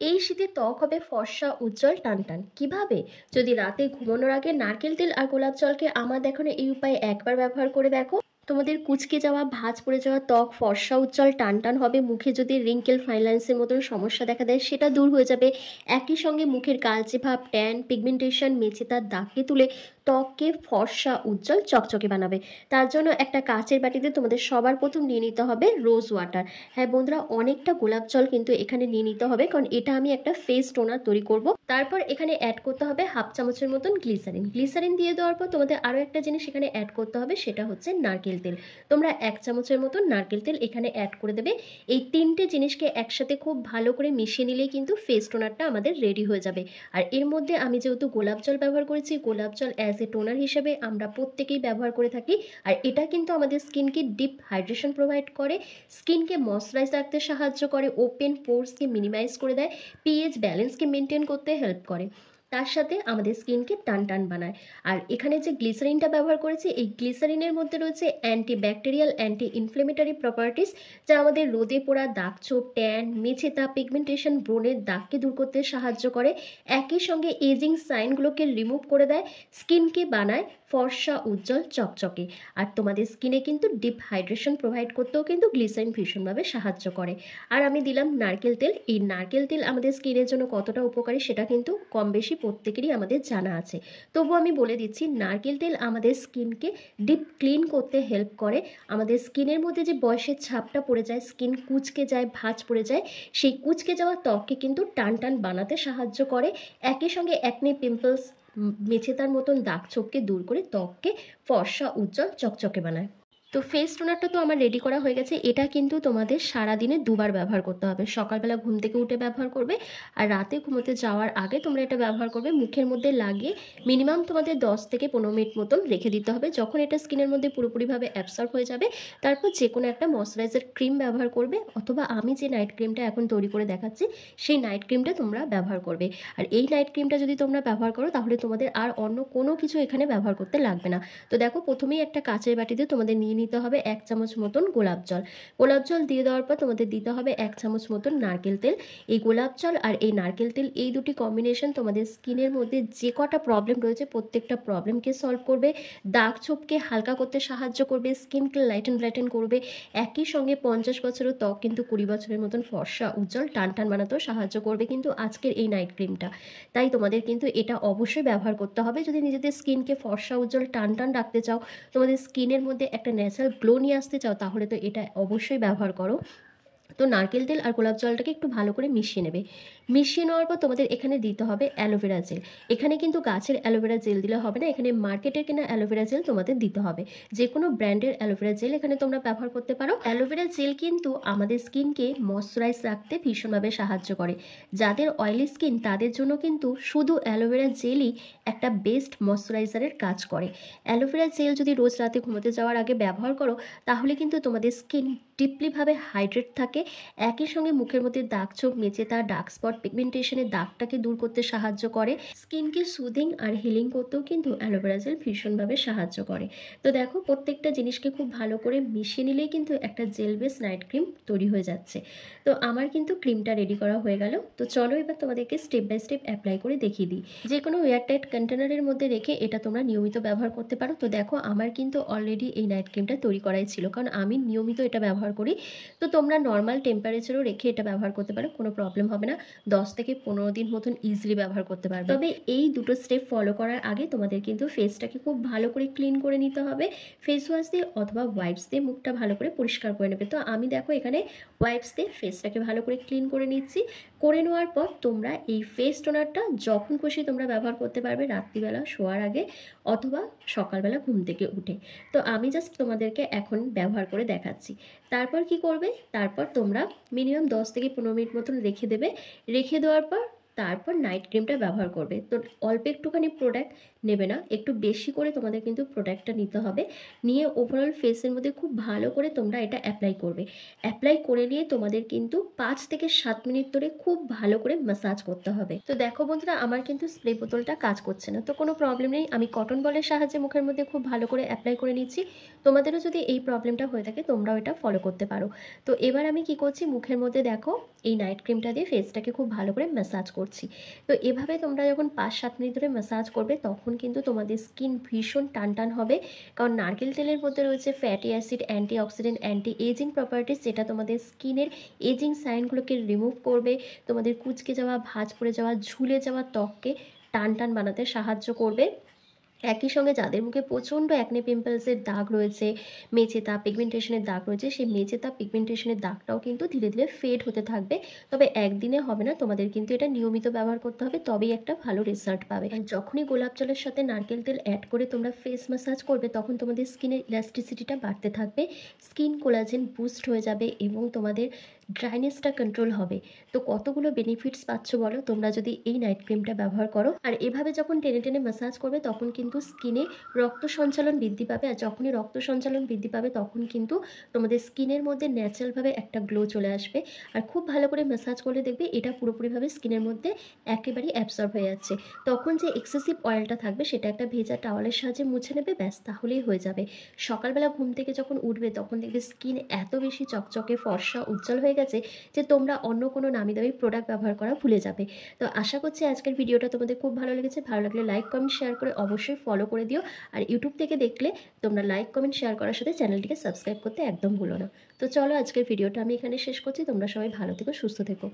এই শীতে ত্বক হবে ফর্সা, উজ্জ্বল, টানটান। কিভাবে? যদি রাতে ঘুমানোর আগে নারকেল তেল আর গোলাপ জলকে আমার দেখানো এই উপায়ে একবার ব্যবহার করে দেখো, তোমাদের কুঁচকে যাওয়া, ভাঁজ পড়ে যাওয়া ত্বক ফর্সা, উজ্জ্বল, টানটান হবে। মুখে যদি রিঙ্কেল, ফাইন লাইন্সের মতন সমস্যা দেখা দেয় সেটা দূর হয়ে যাবে। একই সঙ্গে মুখের কালচে ভাব, ট্যান, পিগমেন্টেশন, মেচেদার দাগকে তুলে ত্বককে ফর্সা, উজ্জ্বল, চকচকে বানাবে। তার জন্য একটা কাচের বাটিতে তোমাদের সবার প্রথম নিয়ে নিতে হবে রোজ ওয়াটার। হ্যাঁ বন্ধুরা, অনেকটা গোলাপ জল কিন্তু এখানে নিয়ে নিতে হবে, কারণ এটা আমি একটা ফেস টোনার তৈরি করব। তারপর এখানে অ্যাড করতে হবে হাফ চামচের মতন গ্লিসারিন। গ্লিসারিন দিয়ে দেওয়ার পর তোমাদের আরও একটা জিনিস এখানে অ্যাড করতে হবে, সেটা হচ্ছে নারকেল তেল। তোমরা 1 চামচের মতন নারকেল তেল এখানে অ্যাড করে দেবে। এই তিনটে জিনিসকে একসাথে খুব ভালো করে মিশিয়ে নিলেই কিন্তু ফেস টোনারটা আমাদের রেডি হয়ে যাবে। আর এর মধ্যে আমি যেহেতু গোলাপ জল ব্যবহার করেছি, গোলাপ জল অ্যাজ এ টোনার হিসেবে আমরা প্রত্যেকেই ব্যবহার করে থাকি। আর এটা কিন্তু আমাদের স্কিনকে ডিপ হাইড্রেশন প্রোভাইড করে, স্কিনকে ময়শ্চারাইজ রাখতে সাহায্য করে, ওপেন পোরসকে মিনিমাইজ করে দেয়, পিএইচ ব্যালেন্সকে মেনটেন করতে হেল্প করে, তার সাথে আমাদের স্কিনকে টান টান বানায়। আর এখানে যে গ্লিসারিনটা ব্যবহার করেছি, এই গ্লিসারিনের মধ্যে রয়েছে anti bacterial, anti inflammatory properties, যা আমাদের রোদে পোড়া, দাগছোপ, ট্যান, মেছেতা, পিগমেন্টেশন, ব্রণের দাগকে দূর করতে সাহায্য করে। একই সঙ্গে এজিং সাইনগুলোকে রিমুভ করে দেয়, স্কিনকে বানায় ফর্সা, উজ্জ্বল, চকচকে। আর তোমাদের স্কিনে কিন্তু ডিপ হাইড্রেশন প্রোভাইড করতেও কিন্তু গ্লিসারিন ভীষণভাবে সাহায্য করে। আর আমি দিলাম নারকেল তেল। এই নারকেল তেল আমাদের স্কিনের জন্য কতটা উপকারী সেটা কিন্তু কম বেশি প্রত্যেকেরই আমাদের জানা আছে, তবু আমি বলে দিচ্ছি, নারকেল তেল আমাদের স্কিনকে ডিপ ক্লিন করতে হেল্প করে। আমাদের স্কিনের মধ্যে যে বয়সের ছাপটা পড়ে যায়, স্কিন কুঁচকে যায়, ভাঁজ পড়ে যায়, সেই কুঁচকে যাওয়া ত্বককে কিন্তু টান টান বানাতে সাহায্য করে। একই সঙ্গে অ্যাকনে, পিম্পলস, মেছেতার মতন দাগ ছোপকে দূর করে ত্বককে ফর্সা, উজ্জ্বল, চকচকে বানায়। তো ফেস টোনারটা তো আমার রেডি করা হয়ে গেছে। এটা কিন্তু তোমাদের সারাদিনে দুবার ব্যবহার করতে হবে। সকালবেলা ঘুম থেকে উঠে ব্যবহার করবে, আর রাতে ঘুমোতে যাওয়ার আগে তোমরা এটা ব্যবহার করবে। মুখের মধ্যে লাগিয়ে মিনিমাম তোমাদের 10 থেকে 15 মিনিট মতন রেখে দিতে হবে। যখন এটা স্কিনের মধ্যে পুরোপুরিভাবে অ্যাবসর্ব হয়ে যাবে, তারপর যে কোনো একটা ময়শ্চারাইজার ক্রিম ব্যবহার করবে, অথবা আমি যে নাইট ক্রিমটা এখন তৈরি করে দেখাচ্ছি সেই নাইট ক্রিমটা তোমরা ব্যবহার করবে। আর এই নাইট ক্রিমটা যদি তোমরা ব্যবহার করো, তাহলে তোমাদের আর অন্য কোনো কিছু এখানে ব্যবহার করতে লাগবে না। তো দেখো, প্রথমেই একটা কাচের বাটিতে তোমাদের নিয়ে নিতে হবে 1 চামচ মতন গোলাপ জল। গোলাপ জল দিয়ে দেওয়ার পর তোমাদের দিতে হবে 1 চামচ মতন নারকেল তেল। এই গোলাপ জল আর এই নারকেল তেল, এই দুটি কম্বিনেশন তোমাদের স্কিনের মধ্যে যে কটা প্রবলেম রয়েছে প্রত্যেকটা প্রবলেমকে সলভ করবে, দাগ ছোপকে হালকা করতে সাহায্য করবে, স্কিনকে লাইটেন ব্রাইটেন করবে। একই সঙ্গে 50 বছরের ত্বক কিন্তু 20 বছরের মতন ফর্সা, উজ্জ্বল, টান টান বানাতেও সাহায্য করবে কিন্তু আজকের এই নাইট ক্রিমটা। তাই তোমাদের কিন্তু এটা অবশ্যই ব্যবহার করতে হবে যদি নিজেদের স্কিনকে ফর্সা, উজ্জ্বল, টান টান রাখতে চাও, তোমাদের স্কিনের মধ্যে একটা ন্যাচারাল গ্লো নিয়ে আসতে চাও, তাহলে তো এটা অবশ্যই ব্যবহার করো। তো নারকেল তেল আর গোলাপ জলটাকে একটু ভালো করে মিশিয়ে নেবে। মিশিয়ে নেওয়ার পর তোমাদের এখানে দিতে হবে অ্যালোভেরা জেল। এখানে কিন্তু গাছের অ্যালোভেরা জেল দিলে হবে না, এখানে মার্কেটের কেনা অ্যালোভেরা জেল তোমাদের দিতে হবে। যে কোনো ব্র্যান্ডের অ্যালোভেরা জেল এখানে তোমরা ব্যবহার করতে পারো। অ্যালোভেরা জেল কিন্তু আমাদের স্কিনকে ময়শ্চারাইজ রাখতে ভীষণভাবে সাহায্য করে। যাদের অয়েলি স্কিন তাদের জন্য কিন্তু শুধু অ্যালোভেরা জেলই একটা বেস্ট ময়শ্চারাইজারের কাজ করে। অ্যালোভেরা জেল যদি রোজ রাতে ঘুমোতে যাওয়ার আগে ব্যবহার করো, তাহলে কিন্তু তোমাদের স্কিন ডিপলিভাবে হাইড্রেট থাকে। একই সঙ্গে মুখের মধ্যে দাগ ছোপ, মেচেতা, ডার্ক স্পট, পিগমেন্টেশনের দাগটাকে দূর করতে সাহায্য করে। স্কিনকে সুদিং আর হিলিং করতেও কিন্তু অ্যালোভেরা জেল ভীষণভাবে সাহায্য করে। তো দেখো, প্রত্যেকটা জিনিসকে খুব ভালো করে মিশিয়ে নিলেই কিন্তু একটা জেল বেস নাইট ক্রিম তৈরি হয়ে যাচ্ছে। তো আমার কিন্তু ক্রিমটা রেডি করা হয়ে গেল। তো চলো এবার তোমাদেরকে স্টেপ বাই স্টেপ অ্যাপ্লাই করে দেখিয়ে দিই। যে কোনো এয়ারটাইট কন্টেনারের মধ্যে রেখে এটা তোমরা নিয়মিত ব্যবহার করতে পারো। তো দেখো, আমার কিন্তু অলরেডি এই নাইট ক্রিমটা তৈরি করাই ছিল, কারণ আমি নিয়মিত এটা ব্যবহার করি। তো তোমরা নর্মাল টেম্পারেচারও রেখে এটা ব্যবহার করতে পারো, কোনো প্রবলেম হবে না। 10 থেকে 15 দিন মতন ইজিলি ব্যবহার করতে পারবে। তবে এই দুটো স্টেপ ফলো করার আগে তোমাদের কিন্তু ফেসটাকে খুব ভালো করে ক্লিন করে নিতে হবে। ফেস ওয়াশ দিয়ে অথবা ওয়াইপস দিয়ে মুখটা ভালো করে পরিষ্কার করে নেবে। তো আমি দেখো এখানে ওয়াইপস দিয়ে ফেসটাকে ভালো করে ক্লিন করে নিচ্ছি। করে নেওয়ার পর তোমরা এই ফেস টোনারটা যখন খুশি তোমরা ব্যবহার করতে পারবে, রাত্রিবেলা শোয়ার আগে অথবা সকালবেলা ঘুম থেকে উঠে। তো আমি জাস্ট তোমাদেরকে এখন ব্যবহার করে দেখাচ্ছি। তারপর কি করবে, তারপর তোমরা মিনিমাম 10 থেকে 15 মিনিট মতন রেখে দেবে। রেখে দেওয়ার পর তারপর নাইট ক্রিমটা ব্যবহার করবে। তো অল্প একটুখানি প্রোডাক্ট নেবে না, একটু বেশি করে তোমাদের কিন্তু প্রোডাক্টটা নিতে হবে। নিয়ে ওভারঅল ফেসের মধ্যে খুব ভালো করে তোমরা এটা অ্যাপ্লাই করবে। অ্যাপ্লাই করে নিয়ে তোমাদের কিন্তু 5 থেকে 7 মিনিট ধরে খুব ভালো করে ম্যাসাজ করতে হবে। তো দেখো বন্ধুরা, আমার কিন্তু স্প্রে বোতলটা কাজ করছে না, তো কোনো প্রবলেম নেই, আমি কটন বলের সাহায্যে মুখের মধ্যে খুব ভালো করে অ্যাপ্লাই করে নিচ্ছি। তোমাদেরও যদি এই প্রবলেমটা হয়ে থাকে তোমরাও এটা ফলো করতে পারো। তো এবার আমি কি করছি, মুখের মধ্যে দেখো এই নাইট ক্রিমটা দিয়ে ফেসটাকে খুব ভালো করে ম্যাসাজ করছি। তো এভাবে তোমরা যখন 5-7 মিনিট ধরে ম্যাসাজ করবে তখন কিন্তু তোমাদের স্কিন ভীষণ টান টান হবে। কারণ নারকেল তেলের মধ্যে রয়েছে fatty acid, antioxidant, anti ageing properties, যেটা তোমাদের স্কিনের এজিং সাইনগুলোকে রিমুভ করবে, তোমাদের কুঁচকে যাওয়া, ভাঁজ পড়ে যাওয়া, ঝুলে যাওয়া ত্বককে টান টান বানাতে সাহায্য করবে। একই সঙ্গে যাদের মুখে প্রচণ্ড অ্যাকনে পিম্পলসের দাগ রয়েছে, মেচেতা পিগমেন্টেশনের দাগ রয়েছে, সেই মেচেতা পিগমেন্টেশনের দাগটাও কিন্তু ধীরে ধীরে ফেড হতে থাকবে। তবে একদিনে হবে না, তোমাদের কিন্তু এটা নিয়মিত ব্যবহার করতে হবে, তবেই একটা ভালো রেজাল্ট পাবে। আর যখনই গোলাপ জলের সাথে নারকেল তেল অ্যাড করে তোমরা ফেস ম্যাসাজ করবে তখন তোমাদের স্কিনের ইলাস্টিসিটিটা বাড়তে থাকবে, স্কিন কোলাজেন বুস্ট হয়ে যাবে এবং তোমাদের ড্রাইনেসটা কন্ট্রোল হবে। তো কতগুলো বেনিফিটস পাচ্ছ বলো তোমরা যদি এই নাইট ক্রিমটা ব্যবহার করো। আর এভাবে যখন টেনে টেনে ম্যাসাজ করবে তখন কিন্তু স্কিনে রক্ত সঞ্চালন বৃদ্ধি পাবে, আর যখনই রক্ত সঞ্চালন বৃদ্ধি পাবে তখন কিন্তু তোমাদের স্কিনের মধ্যে ন্যাচারালভাবে একটা গ্লো চলে আসবে। আর খুব ভালো করে ম্যাসাজ করলে দেখবে এটা পুরোপুরিভাবে স্কিনের মধ্যে একেবারেই অ্যাবসর্ব হয়ে যাচ্ছে। তখন যে এক্সেসিভ অয়েলটা থাকবে সেটা একটা ভেজা টাওয়ালের সাহায্যে মুছে নেবে, ব্যাস তাহলেই হয়ে যাবে। সকালবেলা ঘুম থেকে যখন উঠবে তখন দেখবে স্কিন এত বেশি চকচকে ফর্সা উজ্জ্বল হয়ে গেছে যে তোমরা অন্য কোনো নামি দামি প্রোডাক্ট ব্যবহার করা ভুলে যাবে। তো আশা করছি আজকের ভিডিওটা তোমাদের খুব ভালো লেগেছে। ভালো লাগলে লাইক কমেন্ট শেয়ার করে অবশ্যই ফলো করে দিও। আর ইউটিউব থেকে দেখলে তোমরা লাইক কমেন্ট শেয়ার করার সাথে চ্যানেলটিকে সাবস্ক্রাইব করতে একদম ভুলো না। তো চলো আজকের ভিডিওটা আমি এখানে শেষ করছি। তোমরা সবাই ভালো থেকো, সুস্থ থেকো।